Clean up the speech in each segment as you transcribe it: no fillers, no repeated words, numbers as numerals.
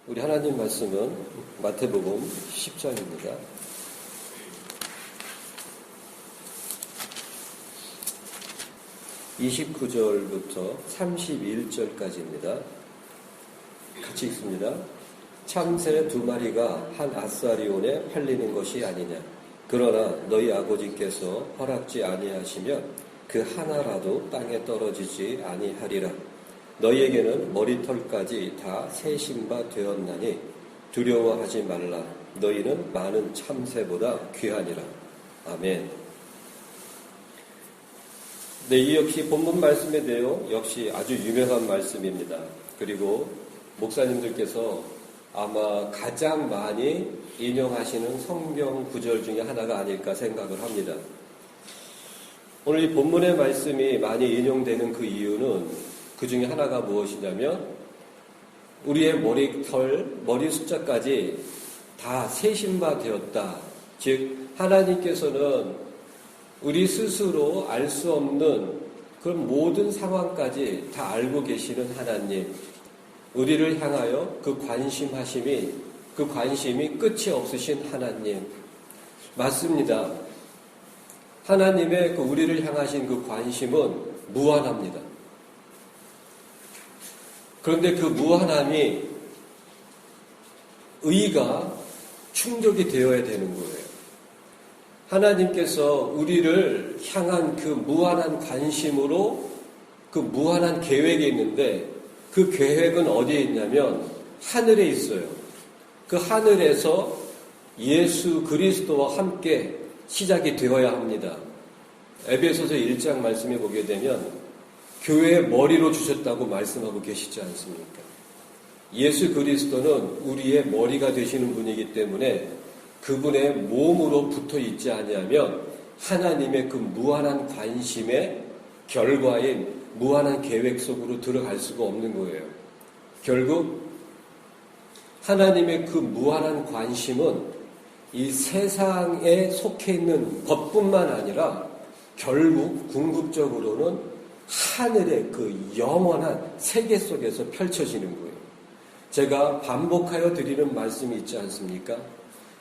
우리 하나님 말씀은 마태복음 10장입니다. 29절부터 31절까지입니다. 같이 읽습니다. 참새 2마리가 한 아사리온에 팔리는 것이 아니냐. 그러나 너희 아버지께서 허락지 아니하시면 그 하나라도 땅에 떨어지지 아니하리라. 너희에게는 머리털까지 다 세신 바 되었나니 두려워하지 말라. 너희는 많은 참새보다 귀하니라. 아멘. 네, 이 역시 본문 말씀의 내용 역시 아주 유명한 말씀입니다. 그리고 목사님들께서 아마 가장 많이 인용하시는 성경 구절 중에 하나가 아닐까 생각을 합니다. 오늘 이 본문의 말씀이 많이 인용되는 그 이유는 그 중에 하나가 무엇이냐면 우리의 머리털, 머리 숫자까지 다 세신 바 되었다. 즉 하나님께서는 우리 스스로 알 수 없는 그런 모든 상황까지 다 알고 계시는 하나님, 우리를 향하여 그 관심이 끝이 없으신 하나님. 맞습니다. 하나님의 그 우리를 향하신 그 관심은 무한합니다. 그런데 그 무한함이 의가 충족이 되어야 되는 거예요. 하나님께서 우리를 향한 그 무한한 관심으로 그 무한한 계획이 있는데 그 계획은 어디에 있냐면 하늘에 있어요. 그 하늘에서 예수 그리스도와 함께 시작이 되어야 합니다. 에베소서 1장 말씀에 보게 되면 교회의 머리로 주셨다고 말씀하고 계시지 않습니까? 예수 그리스도는 우리의 머리가 되시는 분이기 때문에 그분의 몸으로 붙어 있지 아니하면 하나님의 그 무한한 관심의 결과인 무한한 계획 속으로 들어갈 수가 없는 거예요. 결국 하나님의 그 무한한 관심은 이 세상에 속해 있는 것뿐만 아니라 결국 궁극적으로는 하늘의 그 영원한 세계 속에서 펼쳐지는 거예요. 제가 반복하여 드리는 말씀이 있지 않습니까?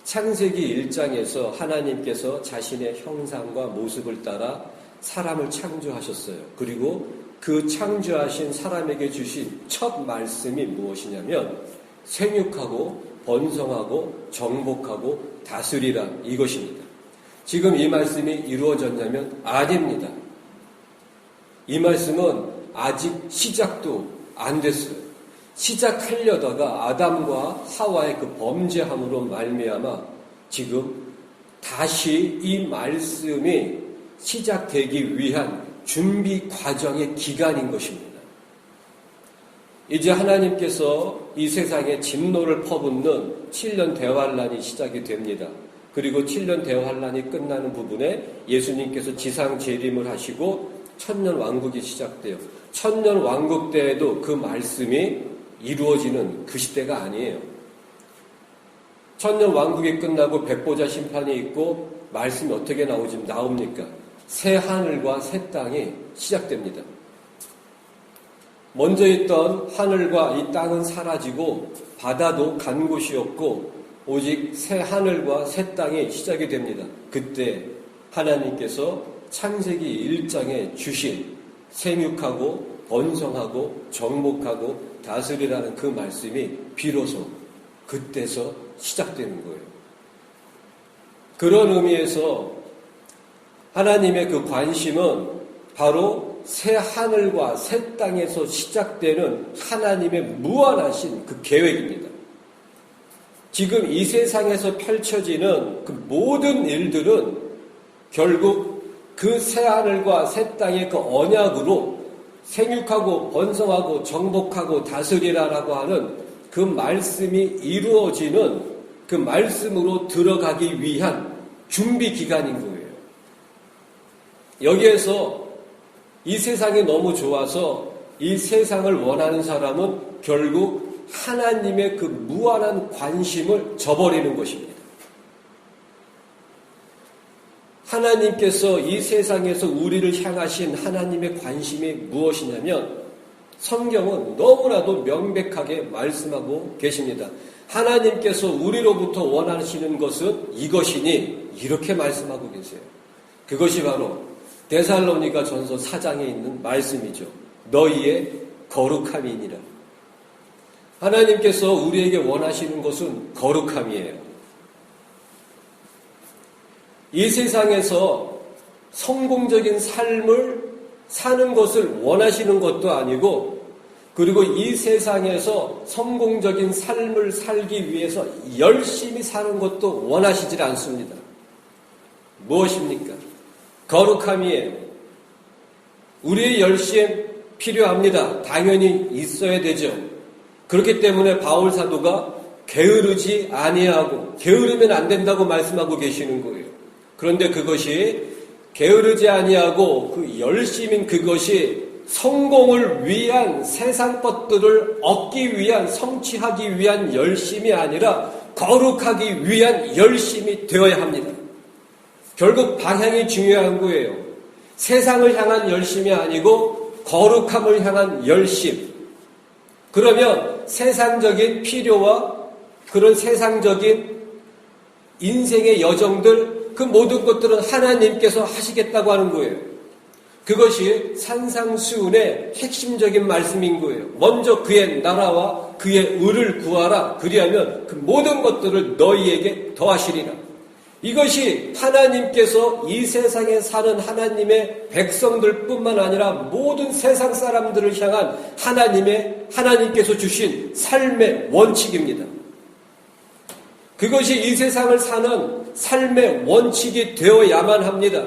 창세기 1장에서 하나님께서 자신의 형상과 모습을 따라 사람을 창조하셨어요. 그리고 그 창조하신 사람에게 주신 첫 말씀이 무엇이냐면 생육하고 번성하고 정복하고 다스리라 이것입니다. 지금 이 말씀이 이루어졌냐면 아닙니다. 이 말씀은 아직 시작도 안 됐어요. 시작하려다가 아담과 하와의 그 범죄함으로 말미암아 지금 다시 이 말씀이 시작되기 위한 준비 과정의 기간인 것입니다. 이제 하나님께서 이 세상에 진노를 퍼붓는 7년 대환란이 시작이 됩니다. 그리고 7년 대환란이 끝나는 부분에 예수님께서 지상 재림을 하시고 천년 왕국이 시작돼요. 천년 왕국 때에도 그 말씀이 이루어지는 그 시대가 아니에요. 천년 왕국이 끝나고 백보자 심판이 있고 말씀이 어떻게 나옵니까? 새 하늘과 새 땅이 시작됩니다. 먼저 있던 하늘과 이 땅은 사라지고 바다도 간 곳이 없고 오직 새 하늘과 새 땅이 시작이 됩니다. 그때 하나님께서 창세기 1장에 주신 생육하고 번성하고 정복하고 다스리라는 그 말씀이 비로소 그때서 시작되는 거예요. 그런 의미에서 하나님의 그 관심은 바로 새 하늘과 새 땅에서 시작되는 하나님의 무한하신 그 계획입니다. 지금 이 세상에서 펼쳐지는 그 모든 일들은 결국 그 새 하늘과 새 땅의 그 언약으로 생육하고 번성하고 정복하고 다스리라라고 하는 그 말씀이 이루어지는 그 말씀으로 들어가기 위한 준비 기간인 거예요. 여기에서 이 세상이 너무 좋아서 이 세상을 원하는 사람은 결국 하나님의 그 무한한 관심을 저버리는 것입니다. 하나님께서 이 세상에서 우리를 향하신 하나님의 관심이 무엇이냐면 성경은 너무나도 명백하게 말씀하고 계십니다. 하나님께서 우리로부터 원하시는 것은 이것이니 이렇게 말씀하고 계세요. 그것이 바로 데살로니가 전서 4장에 있는 말씀이죠. 너희의 거룩함이니라. 하나님께서 우리에게 원하시는 것은 거룩함이에요. 이 세상에서 성공적인 삶을 사는 것을 원하시는 것도 아니고, 그리고 이 세상에서 성공적인 삶을 살기 위해서 열심히 사는 것도 원하시질 않습니다. 무엇입니까? 거룩함이에요. 우리의 열심 필요합니다. 당연히 있어야 되죠. 그렇기 때문에 바울 사도가 게으르지 아니하고 게으르면 안 된다고 말씀하고 계시는 거예요. 그런데 그것이 게으르지 아니하고 그 열심인 그것이 성공을 위한 세상 것들을 얻기 위한, 성취하기 위한 열심이 아니라 거룩하기 위한 열심이 되어야 합니다. 결국 방향이 중요한 거예요. 세상을 향한 열심이 아니고 거룩함을 향한 열심. 그러면 세상적인 필요와 그런 세상적인 인생의 여정들, 그 모든 것들은 하나님께서 하시겠다고 하는 거예요. 그것이 산상수훈의 핵심적인 말씀인 거예요. 먼저 그의 나라와 그의 의를 구하라. 그리하면 그 모든 것들을 너희에게 더하시리라. 이것이 하나님께서 이 세상에 사는 하나님의 백성들 뿐만 아니라 모든 세상 사람들을 향한 하나님께서 주신 삶의 원칙입니다. 그것이 이 세상을 사는 삶의 원칙이 되어야만 합니다.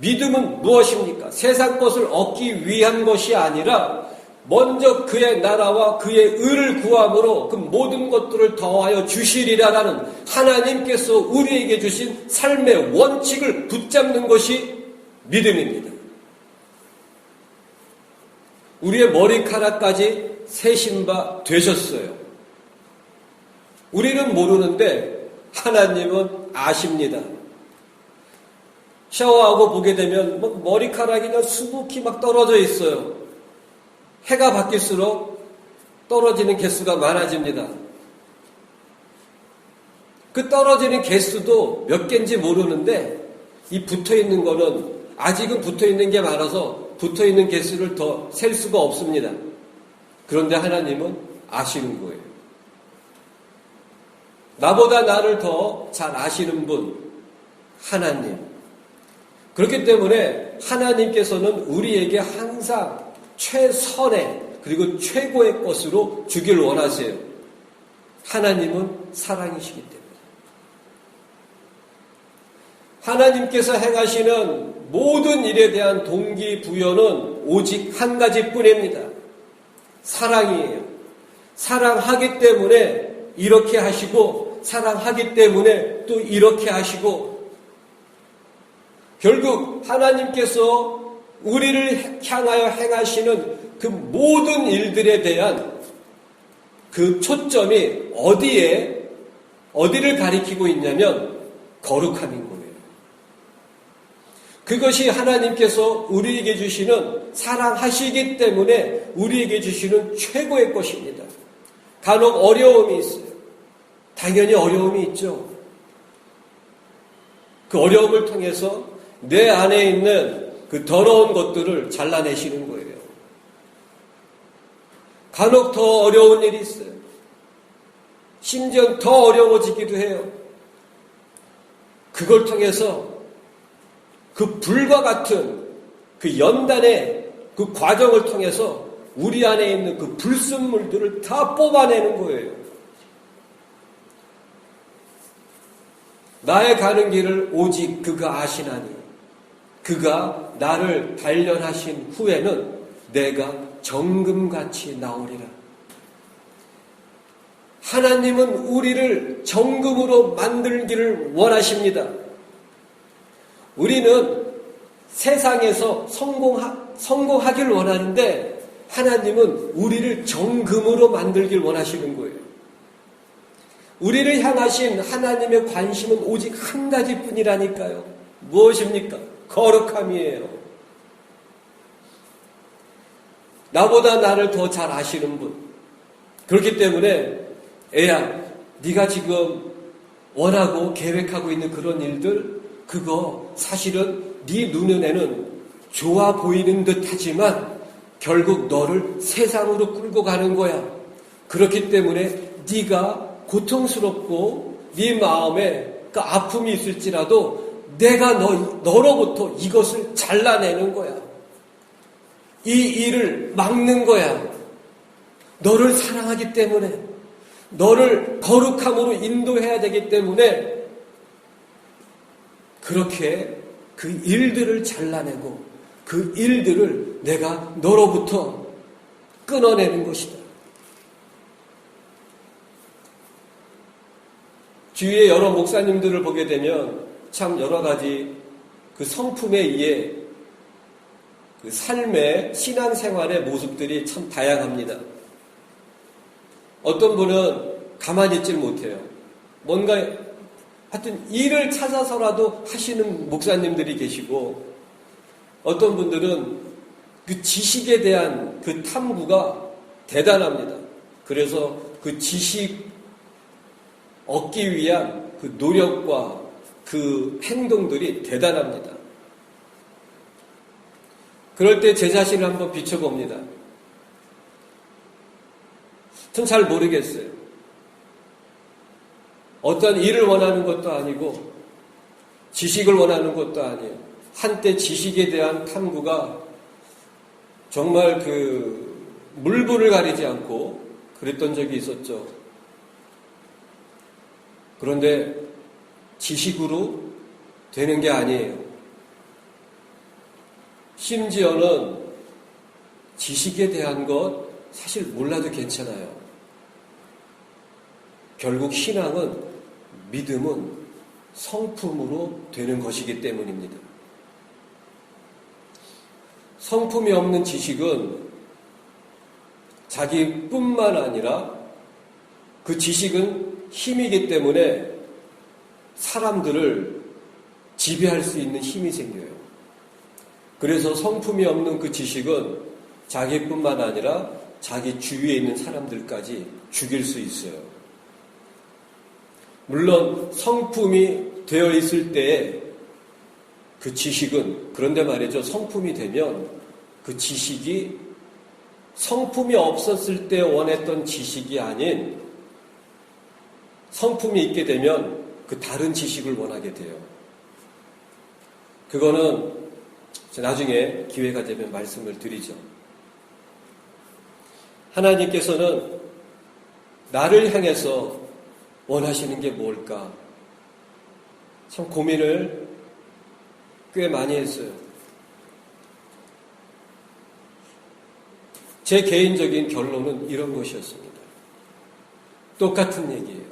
믿음은 무엇입니까? 세상 것을 얻기 위한 것이 아니라 먼저 그의 나라와 그의 의를 구함으로 그 모든 것들을 더하여 주시리라라는 하나님께서 우리에게 주신 삶의 원칙을 붙잡는 것이 믿음입니다. 우리의 머리카락까지 세신 바 되셨어요. 우리는 모르는데 하나님은 아십니다. 샤워하고 보게 되면 머리카락이 그냥 수북히 막 떨어져 있어요. 해가 바뀔수록 떨어지는 개수가 많아집니다. 그 떨어지는 개수도 몇 개인지 모르는데 이 붙어있는 거는 아직은 붙어있는 게 많아서 붙어있는 개수를 더 셀 수가 없습니다. 그런데 하나님은 아시는 거예요. 나보다 나를 더 잘 아시는 분, 하나님. 그렇기 때문에 하나님께서는 우리에게 항상 최선의 그리고 최고의 것으로 주길 원하세요. 하나님은 사랑이시기 때문에. 하나님께서 행하시는 모든 일에 대한 동기부여는 오직 한 가지뿐입니다. 사랑이에요. 사랑하기 때문에 이렇게 하시고 사랑하기 때문에 또 이렇게 하시고 결국 하나님께서 우리를 향하여 행하시는 그 모든 일들에 대한 그 초점이 어디를 가리키고 있냐면 거룩함인 거예요. 그것이 하나님께서 우리에게 주시는 사랑하시기 때문에 우리에게 주시는 최고의 것입니다. 간혹 어려움이 있어요. 당연히 어려움이 있죠. 그 어려움을 통해서 내 안에 있는 그 더러운 것들을 잘라내시는 거예요. 간혹 더 어려운 일이 있어요. 심지어 더 어려워지기도 해요. 그걸 통해서 그 불과 같은 그 연단의 그 과정을 통해서 우리 안에 있는 그 불순물들을 다 뽑아내는 거예요. 나의 가는 길을 오직 그가 아시나니 그가 나를 단련하신 후에는 내가 정금같이 나오리라. 하나님은 우리를 정금으로 만들기를 원하십니다. 우리는 세상에서 성공하길 원하는데 하나님은 우리를 정금으로 만들길 원하시는 거예요. 우리를 향하신 하나님의 관심은 오직 한 가지뿐이라니까요. 무엇입니까? 거룩함이에요. 나보다 나를 더 잘 아시는 분. 그렇기 때문에 애야, 네가 지금 원하고 계획하고 있는 그런 일들, 그거 사실은 네 눈에는 좋아 보이는 듯 하지만 결국 너를 세상으로 끌고 가는 거야. 그렇기 때문에 네가 고통스럽고 네 마음에 그 아픔이 있을지라도 내가 너로부터 이것을 잘라내는 거야. 이 일을 막는 거야. 너를 사랑하기 때문에, 너를 거룩함으로 인도해야 되기 때문에 그렇게 그 일들을 잘라내고 그 일들을 내가 너로부터 끊어내는 것이다. 주위에 여러 목사님들을 보게 되면 참 여러 가지 그 성품에 의해 그 삶의 신앙생활의 모습들이 참 다양합니다. 어떤 분은 가만히 있질 못해요. 뭔가 하여튼 일을 찾아서라도 하시는 목사님들이 계시고, 어떤 분들은 그 지식에 대한 그 탐구가 대단합니다. 그래서 그 지식 얻기 위한 그 노력과 그 행동들이 대단합니다. 그럴 때 제 자신을 한번 비춰봅니다. 전 잘 모르겠어요. 어떤 일을 원하는 것도 아니고 지식을 원하는 것도 아니에요. 한때 지식에 대한 탐구가 정말 그 물불을 가리지 않고 그랬던 적이 있었죠. 그런데 지식으로 되는 게 아니에요. 심지어는 지식에 대한 것 사실 몰라도 괜찮아요. 결국 신앙은, 믿음은 성품으로 되는 것이기 때문입니다. 성품이 없는 지식은 자기뿐만 아니라 그 지식은 힘이기 때문에 사람들을 지배할 수 있는 힘이 생겨요. 그래서 성품이 없는 그 지식은 자기뿐만 아니라 자기 주위에 있는 사람들까지 죽일 수 있어요. 물론 성품이 되어 있을 때에 그 지식은, 그런데 말이죠, 성품이 되면 그 지식이 성품이 없었을 때 원했던 지식이 아닌 성품이 있게 되면 그 다른 지식을 원하게 돼요. 그거는 나중에 기회가 되면 말씀을 드리죠. 하나님께서는 나를 향해서 원하시는 게 뭘까? 참 고민을 꽤 많이 했어요. 제 개인적인 결론은 이런 것이었습니다. 똑같은 얘기예요.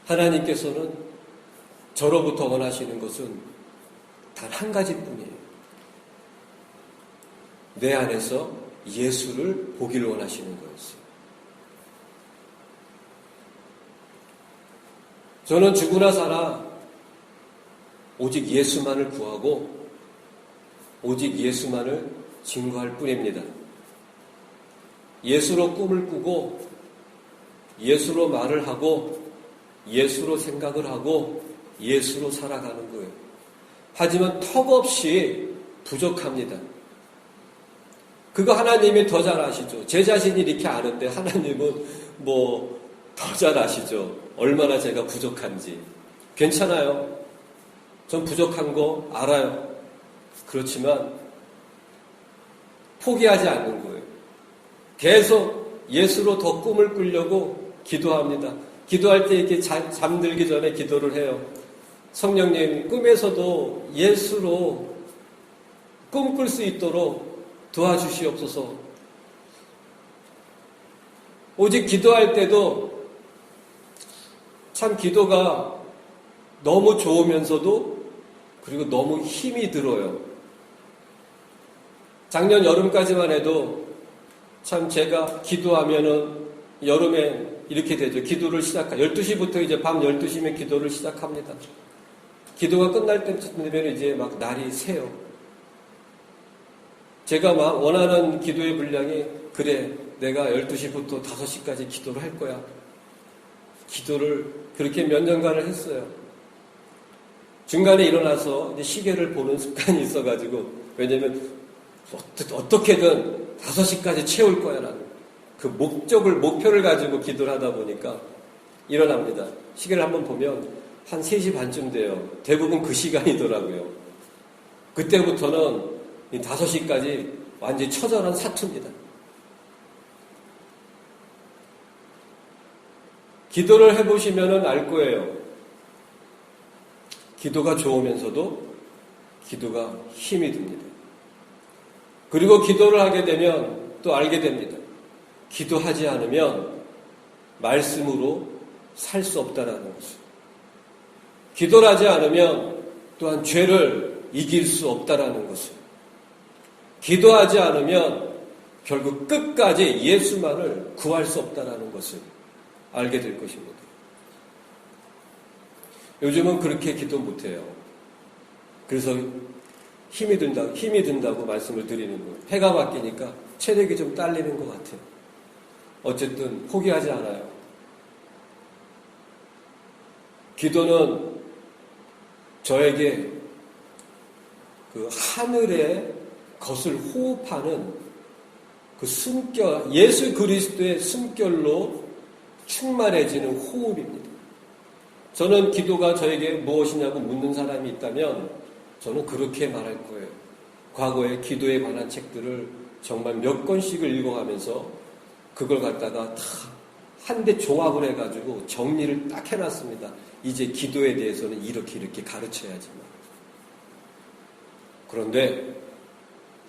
하나님께서는 저로부터 원하시는 것은 단 한 가지뿐이에요. 내 안에서 예수를 보기를 원하시는 거였어요. 저는 죽으나 살아 오직 예수만을 구하고 오직 예수만을 증거할 뿐입니다. 예수로 꿈을 꾸고 예수로 말을 하고 예수로 생각을 하고 예수로 살아가는 거예요. 하지만 턱없이 부족합니다. 그거 하나님이 더 잘 아시죠. 제 자신이 이렇게 아는데 하나님은 뭐 더 잘 아시죠. 얼마나 제가 부족한지. 괜찮아요. 전 부족한 거 알아요. 그렇지만 포기하지 않는 거예요. 계속 예수로 더 꿈을 꾸려고 기도합니다. 기도할 때 이렇게 잠들기 전에 기도를 해요. 성령님, 꿈에서도 예수로 꿈꿀 수 있도록 도와주시옵소서. 오직 기도할 때도 참 기도가 너무 좋으면서도 그리고 너무 힘이 들어요. 작년 여름까지만 해도 참 제가 기도하면은 여름에 이렇게 되죠. 기도를 12시부터 이제 밤 12시면 기도를 시작합니다. 기도가 끝날 때쯤 되면 이제 막 날이 새요. 제가 막 원하는 기도의 분량이 그래 내가 12시부터 5시까지 기도를 할 거야. 기도를 그렇게 몇 년간을 했어요. 중간에 일어나서 이제 시계를 보는 습관이 있어가지고 왜냐면 어떻게든 5시까지 채울 거야라는 그 목표를 가지고 기도를 하다 보니까 일어납니다. 시계를 한번 보면 한 3시 반쯤 돼요. 대부분 그 시간이더라고요. 그때부터는 5시까지 완전히 처절한 사투입니다. 기도를 해보시면 알 거예요. 기도가 좋으면서도 기도가 힘이 듭니다. 그리고 기도를 하게 되면 또 알게 됩니다. 기도하지 않으면 말씀으로 살 수 없다는 것을. 기도를 하지 않으면 또한 죄를 이길 수 없다는 것을. 기도하지 않으면 결국 끝까지 예수만을 구할 수 없다는 것을 알게 될 것입니다. 요즘은 그렇게 기도 못해요. 그래서 힘이 든다고 말씀을 드리는 거예요. 해가 바뀌니까 체력이 좀 딸리는 것 같아요. 어쨌든 포기하지 않아요. 기도는 저에게 그 하늘의 것을 호흡하는 그 숨결, 예수 그리스도의 숨결로 충만해지는 호흡입니다. 저는 기도가 저에게 무엇이냐고 묻는 사람이 있다면 저는 그렇게 말할 거예요. 과거에 기도에 관한 책들을 정말 몇 권씩을 읽어가면서 그걸 갖다가 다 한 대 종합을 해가지고 정리를 딱 해놨습니다. 이제 기도에 대해서는 이렇게 가르쳐야지만. 그런데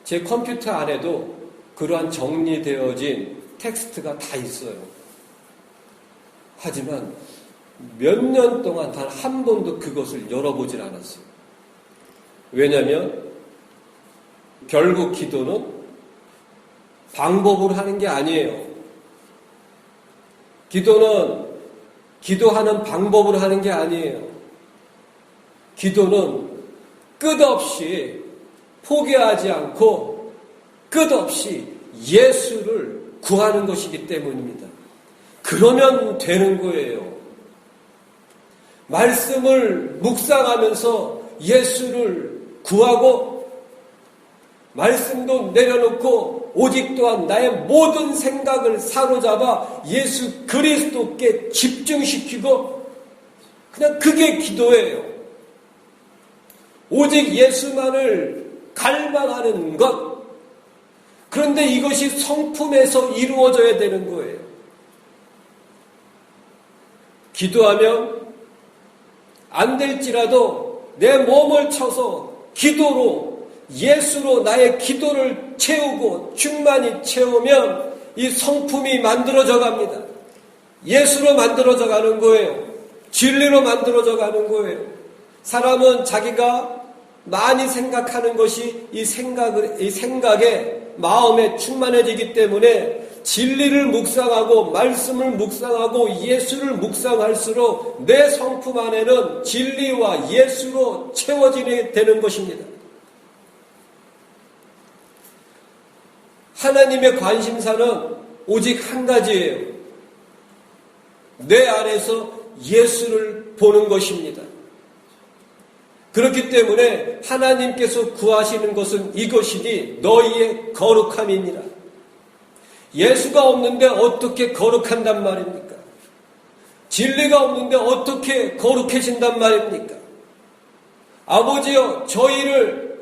제 컴퓨터 안에도 그러한 정리되어진 텍스트가 다 있어요. 하지만 몇 년 동안 단 한 번도 그것을 열어보질 않았어요. 왜냐하면 결국 기도는 방법으로 하는 게 아니에요. 기도는 기도하는 방법으로 하는 게 아니에요. 기도는 끝없이 포기하지 않고 끝없이 예수를 구하는 것이기 때문입니다. 그러면 되는 거예요. 말씀을 묵상하면서 예수를 구하고 말씀도 내려놓고 오직 또한 나의 모든 생각을 사로잡아 예수 그리스도께 집중시키고 그냥 그게 기도예요. 오직 예수만을 갈망하는 것. 그런데 이것이 성품에서 이루어져야 되는 거예요. 기도하면 안 될지라도 내 몸을 쳐서 기도로 예수로 나의 기도를 채우고 충만히 채우면 이 성품이 만들어져 갑니다. 예수로 만들어져 가는 거예요. 진리로 만들어져 가는 거예요. 사람은 자기가 많이 생각하는 것이 이 생각에 마음에 충만해지기 때문에 진리를 묵상하고 말씀을 묵상하고 예수를 묵상할수록 내 성품 안에는 진리와 예수로 채워지게 되는 것입니다. 하나님의 관심사는 오직 한 가지예요. 내 안에서 예수를 보는 것입니다. 그렇기 때문에 하나님께서 구하시는 것은 이것이니 너희의 거룩함이니라. 예수가 없는데 어떻게 거룩한단 말입니까? 진리가 없는데 어떻게 거룩해진단 말입니까? 아버지여 저희를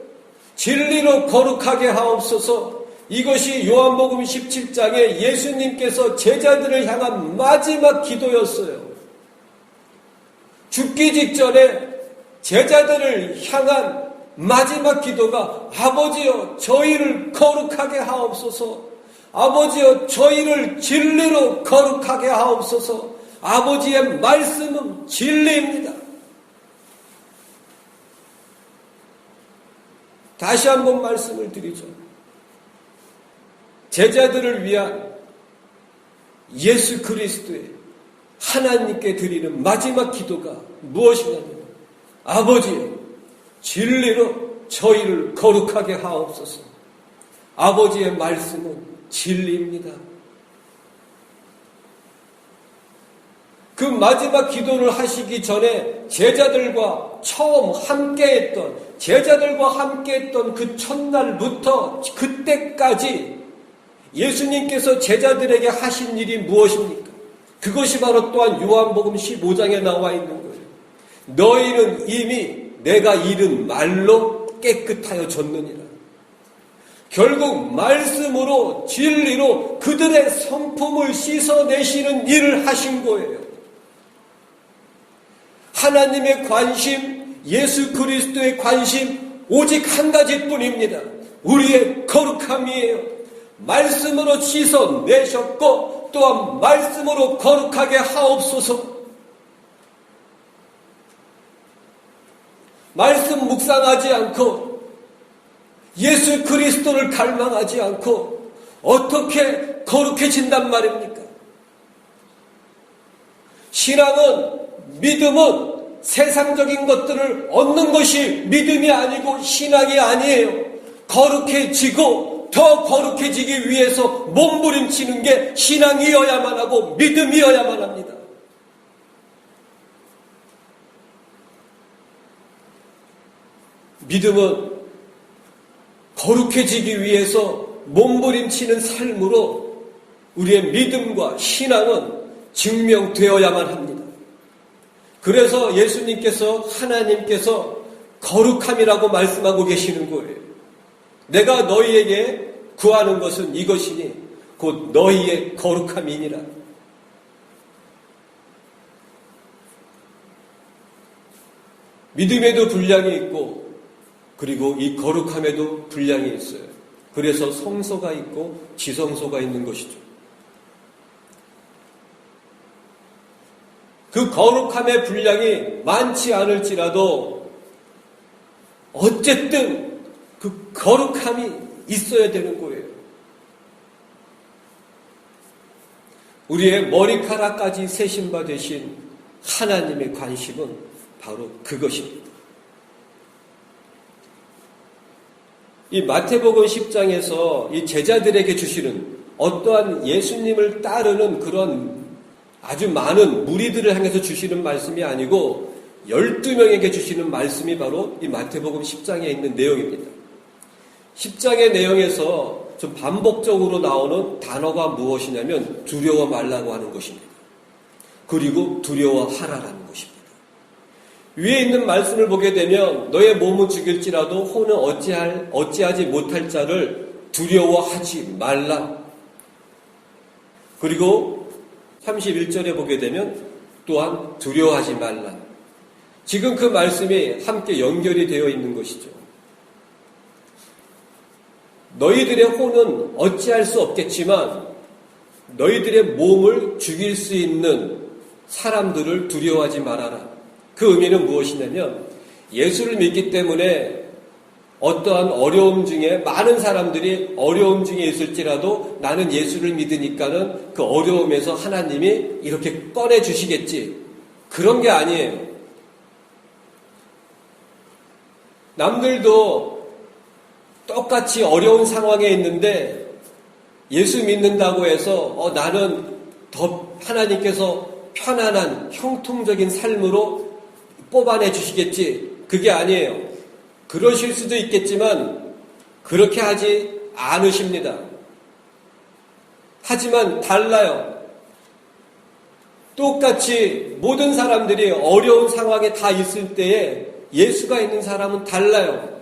진리로 거룩하게 하옵소서. 이것이 요한복음 17장에 예수님께서 제자들을 향한 마지막 기도였어요. 죽기 직전에 제자들을 향한 마지막 기도가 아버지여 저희를 거룩하게 하옵소서. 아버지여 저희를 진리로 거룩하게 하옵소서. 아버지의 말씀은 진리입니다. 다시 한번 말씀을 드리죠. 제자들을 위한 예수 그리스도의 하나님께 드리는 마지막 기도가 무엇이냐면 아버지 진리로 저희를 거룩하게 하옵소서. 아버지의 말씀은 진리입니다. 그 마지막 기도를 하시기 전에 제자들과 함께했던 그 첫날부터 그때까지 예수님께서 제자들에게 하신 일이 무엇입니까? 그것이 바로 또한 요한복음 15장에 나와 있는 거예요. 너희는 이미 내가 잃은 말로 깨끗하여졌느니라. 결국 말씀으로 진리로 그들의 성품을 씻어내시는 일을 하신 거예요. 하나님의 관심, 예수 그리스도의 관심 오직 한 가지뿐입니다. 우리의 거룩함이에요. 말씀으로 씻어내셨고 또한 말씀으로 거룩하게 하옵소서. 말씀 묵상하지 않고 예수 그리스도를 갈망하지 않고 어떻게 거룩해진단 말입니까? 신앙은, 믿음은 세상적인 것들을 얻는 것이 믿음이 아니고 신앙이 아니에요. 거룩해지고 더 거룩해지기 위해서 몸부림치는 게 신앙이어야만 하고 믿음이어야만 합니다. 믿음은 거룩해지기 위해서 몸부림치는 삶으로 우리의 믿음과 신앙은 증명되어야만 합니다. 그래서 예수님께서, 하나님께서 거룩함이라고 말씀하고 계시는 거예요. 내가 너희에게 구하는 것은 이것이니 곧 너희의 거룩함이니라. 믿음에도 분량이 있고 그리고 이 거룩함에도 분량이 있어요. 그래서 성소가 있고 지성소가 있는 것이죠. 그 거룩함의 분량이 많지 않을지라도 어쨌든 그 거룩함이 있어야 되는 거예요. 우리의 머리카락까지 세신 바 되신 하나님의 관심은 바로 그것입니다. 이 마태복음 10장에서 이 제자들에게 주시는 어떠한 예수님을 따르는 그런 아주 많은 무리들을 향해서 주시는 말씀이 아니고 12명에게 주시는 말씀이 바로 이 마태복음 10장에 있는 내용입니다. 10장의 내용에서 좀 반복적으로 나오는 단어가 무엇이냐면 두려워 말라고 하는 것입니다. 그리고 두려워하라라는 것입니다. 위에 있는 말씀을 보게 되면 너의 몸은 죽일지라도 혼은 어찌하지 못할 자를 두려워하지 말라. 그리고 31절에 보게 되면 또한 두려워하지 말라. 지금 그 말씀이 함께 연결이 되어 있는 것이죠. 너희들의 혼은 어찌할 수 없겠지만 너희들의 몸을 죽일 수 있는 사람들을 두려워하지 말아라. 그 의미는 무엇이냐면 예수를 믿기 때문에 어떠한 어려움 중에 많은 사람들이 어려움 중에 있을지라도 나는 예수를 믿으니까는 그 어려움에서 하나님이 이렇게 꺼내주시겠지. 그런 게 아니에요. 남들도 똑같이 어려운 상황에 있는데 예수 믿는다고 해서 나는 더 하나님께서 편안한 형통적인 삶으로 뽑아내 주시겠지. 그게 아니에요. 그러실 수도 있겠지만 그렇게 하지 않으십니다. 하지만 달라요. 똑같이 모든 사람들이 어려운 상황에 다 있을 때에 예수가 있는 사람은 달라요.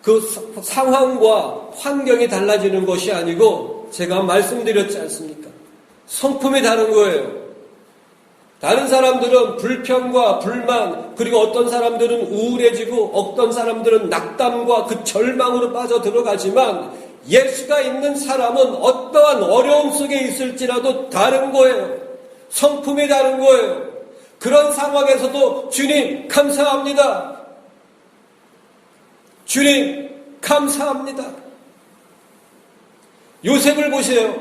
그 상황과 환경이 달라지는 것이 아니고 제가 말씀드렸지 않습니까? 성품이 다른 거예요. 다른 사람들은 불평과 불만, 그리고 어떤 사람들은 우울해지고 어떤 사람들은 낙담과 그 절망으로 빠져 들어가지만 예수가 있는 사람은 어떠한 어려움 속에 있을지라도 다른 거예요. 성품이 다른 거예요. 그런 상황에서도 주님 감사합니다. 주님 감사합니다. 요셉을 보세요.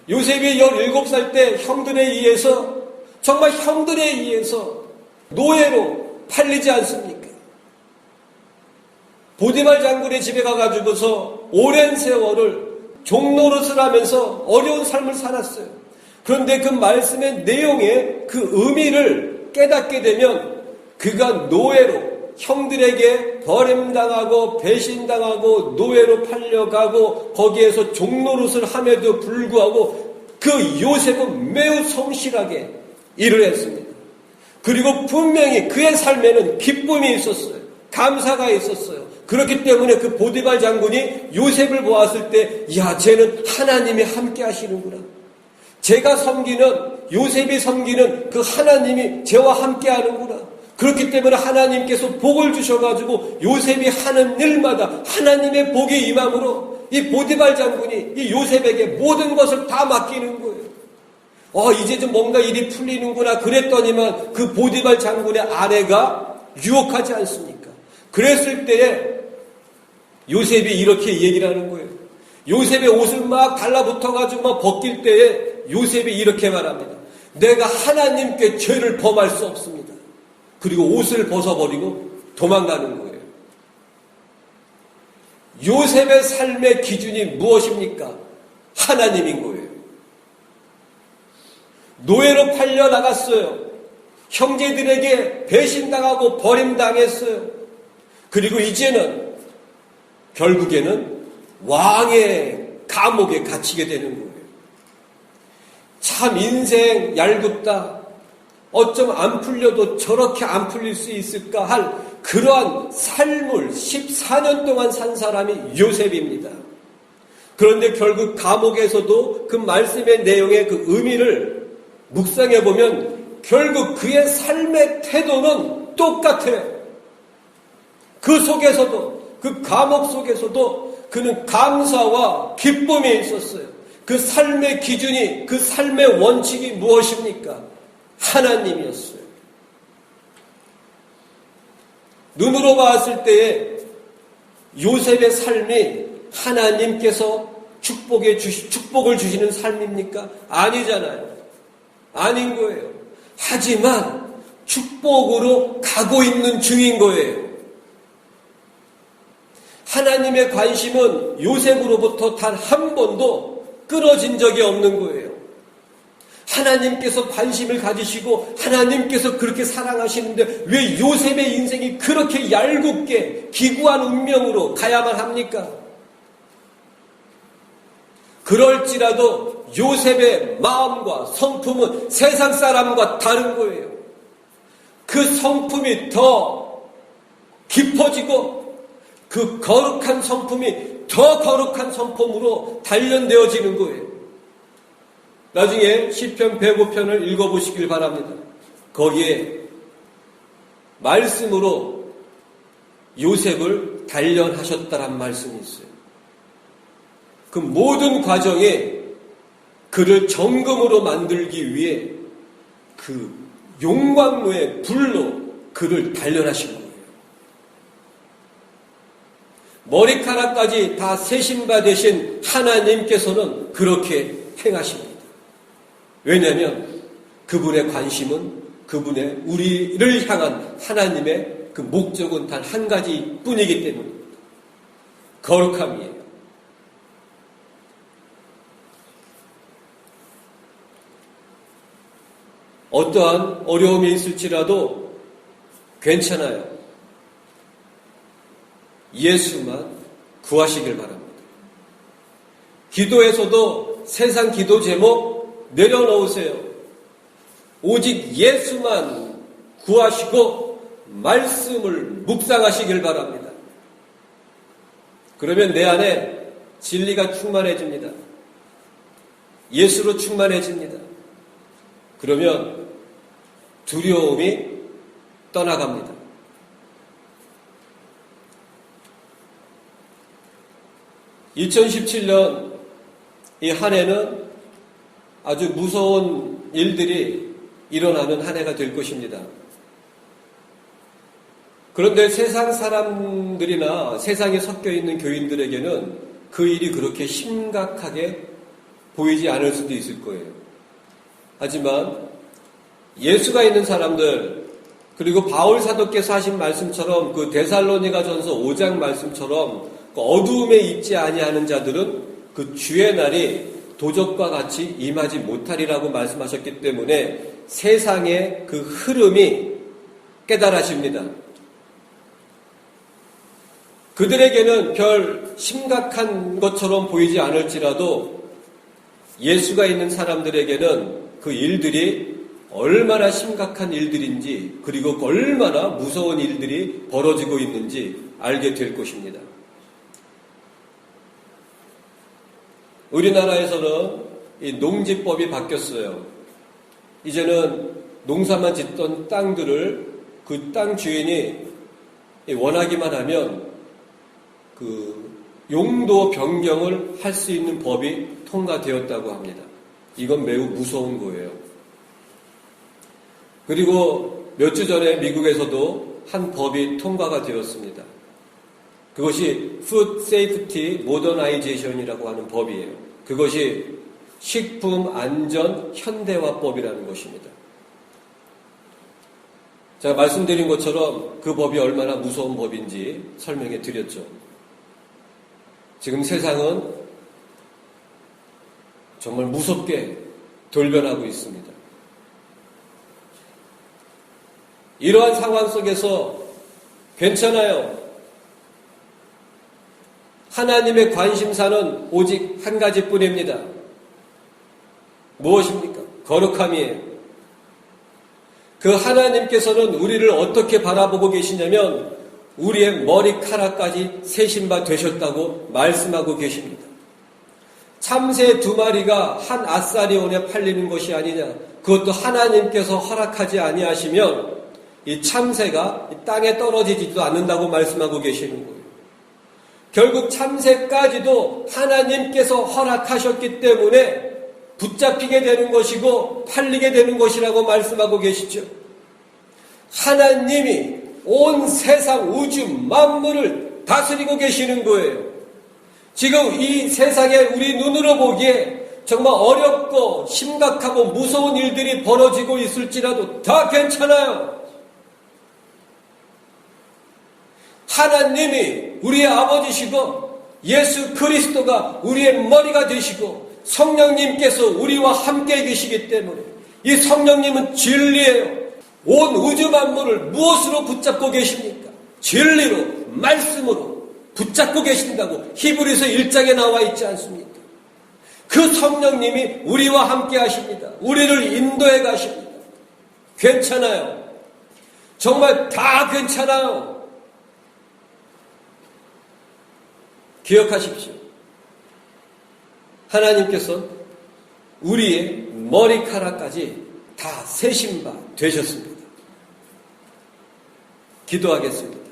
요셉이 17살 때 형들에 의해서 정말 형들에 의해서 노예로 팔리지 않습니까? 보디발 장군의 집에 가가지고서 오랜 세월을 종노릇을 하면서 어려운 삶을 살았어요. 그런데 그 말씀의 내용의 그 의미를 깨닫게 되면 그가 노예로 형들에게 버림당하고 배신당하고 노예로 팔려가고 거기에서 종노릇을 함에도 불구하고 그 요셉은 매우 성실하게 일을 했습니다. 그리고 분명히 그의 삶에는 기쁨이 있었어요. 감사가 있었어요. 그렇기 때문에 그 보디발 장군이 요셉을 보았을 때, 야, 쟤는 하나님이 함께 하시는구나. 제가 섬기는, 요셉이 섬기는 그 하나님이 저와 함께 하는구나. 그렇기 때문에 하나님께서 복을 주셔가지고 요셉이 하는 일마다 하나님의 복이 임함으로 이 보디발 장군이 이 요셉에게 모든 것을 다 맡기는 거예요. 이제 좀 뭔가 일이 풀리는구나 그랬더니만 그 보디발 장군의 아내가 유혹하지 않습니까? 그랬을 때에 요셉이 이렇게 얘기를 하는 거예요. 요셉의 옷을 막 달라붙어가지고 막 벗길 때에 요셉이 이렇게 말합니다. 내가 하나님께 죄를 범할 수 없습니다. 그리고 옷을 벗어버리고 도망가는 거예요. 요셉의 삶의 기준이 무엇입니까? 하나님인 거예요. 노예로 팔려 나갔어요. 형제들에게 배신당하고 버림당했어요. 그리고 이제는 결국에는 왕의 감옥에 갇히게 되는 거예요. 참 인생 얄궂다. 어쩜 안 풀려도 저렇게 안 풀릴 수 있을까 할 그러한 삶을 14년 동안 산 사람이 요셉입니다. 그런데 결국 감옥에서도 그 말씀의 내용의 그 의미를 묵상해 보면 결국 그의 삶의 태도는 똑같아요. 그 속에서도, 그 감옥 속에서도 그는 감사와 기쁨이 있었어요. 그 삶의 기준이, 그 삶의 원칙이 무엇입니까? 하나님이었어요. 눈으로 봤을 때에 요셉의 삶이 하나님께서 축복을 주시는 삶입니까? 아니잖아요. 아닌 거예요. 하지만 축복으로 가고 있는 중인 거예요. 하나님의 관심은 요셉으로부터 단 한 번도 끊어진 적이 없는 거예요. 하나님께서 관심을 가지시고 하나님께서 그렇게 사랑하시는데 왜 요셉의 인생이 그렇게 얄궂게 기구한 운명으로 가야만 합니까? 그럴지라도 요셉의 마음과 성품은 세상 사람과 다른 거예요. 그 성품이 더 깊어지고 그 거룩한 성품이 더 거룩한 성품으로 단련되어지는 거예요. 나중에 시편 105편을 읽어보시길 바랍니다. 거기에 말씀으로 요셉을 단련하셨다란 말씀이 있어요. 그 모든 과정에 그를 정금으로 만들기 위해 그 용광로의 불로 그를 단련하신 거예요. 머리카락까지 다 세심바 되신 하나님께서는 그렇게 행하십니다. 왜냐하면 그분의 관심은 그분의 우리를 향한 하나님의 그 목적은 단 한 가지 뿐이기 때문입니다. 거룩함이에요. 어떠한 어려움이 있을지라도 괜찮아요. 예수만 구하시길 바랍니다. 기도에서도 세상 기도 제목 내려놓으세요. 오직 예수만 구하시고 말씀을 묵상하시길 바랍니다. 그러면 내 안에 진리가 충만해집니다. 예수로 충만해집니다. 그러면 두려움이 떠나갑니다. (2017년) 이 한 해는 아주 무서운 일들이 일어나는 한 해가 될 것입니다. 그런데 세상 사람들이나 세상에 섞여 있는 교인들에게는 그 일이 그렇게 심각하게 보이지 않을 수도 있을 거예요. 하지만 예수가 있는 사람들, 그리고 바울 사도께서 하신 말씀처럼 그 데살로니가 전서 5장 말씀처럼 그 어두움에 있지 아니하는 자들은 그 주의 날이 도적과 같이 임하지 못하리라고 말씀하셨기 때문에 세상의 그 흐름이 깨달아집니다. 그들에게는 별 심각한 것처럼 보이지 않을지라도 예수가 있는 사람들에게는 그 일들이 얼마나 심각한 일들인지 그리고 얼마나 무서운 일들이 벌어지고 있는지 알게 될 것입니다. 우리나라에서는 이 농지법이 바뀌었어요. 이제는 농사만 짓던 땅들을 그 땅 주인이 원하기만 하면 그 용도 변경을 할 수 있는 법이 통과되었다고 합니다. 이건 매우 무서운 거예요. 그리고 몇 주 전에 미국에서도 한 법이 통과가 되었습니다. 그것이 Food Safety Modernization이라고 하는 법이에요. 그것이 식품 안전 현대화법이라는 것입니다. 제가 말씀드린 것처럼 그 법이 얼마나 무서운 법인지 설명해 드렸죠. 지금 세상은 정말 무섭게 돌변하고 있습니다. 이러한 상황 속에서 괜찮아요. 하나님의 관심사는 오직 한 가지뿐입니다. 무엇입니까? 거룩함이에요. 그 하나님께서는 우리를 어떻게 바라보고 계시냐면 우리의 머리카락까지 세신바 되셨다고 말씀하고 계십니다. 참새 2마리가 한 아사리온에 팔리는 것이 아니냐. 그것도 하나님께서 허락하지 아니하시면 이 참새가 땅에 떨어지지도 않는다고 말씀하고 계시는 거예요. 결국 참새까지도 하나님께서 허락하셨기 때문에 붙잡히게 되는 것이고 팔리게 되는 것이라고 말씀하고 계시죠. 하나님이 온 세상 우주 만물을 다스리고 계시는 거예요. 지금 이 세상에 우리 눈으로 보기에 정말 어렵고 심각하고 무서운 일들이 벌어지고 있을지라도 다 괜찮아요. 하나님이 우리의 아버지시고 예수 그리스도가 우리의 머리가 되시고 성령님께서 우리와 함께 계시기 때문에 이 성령님은 진리예요. 온 우주 만물을 무엇으로 붙잡고 계십니까? 진리로, 말씀으로 붙잡고 계신다고 히브리서 1장에 나와 있지 않습니까? 그 성령님이 우리와 함께 하십니다. 우리를 인도해 가십니다. 괜찮아요. 정말 다 괜찮아요. 기억하십시오. 하나님께서 우리의 머리카락까지 다 세신 바 되셨습니다. 기도하겠습니다.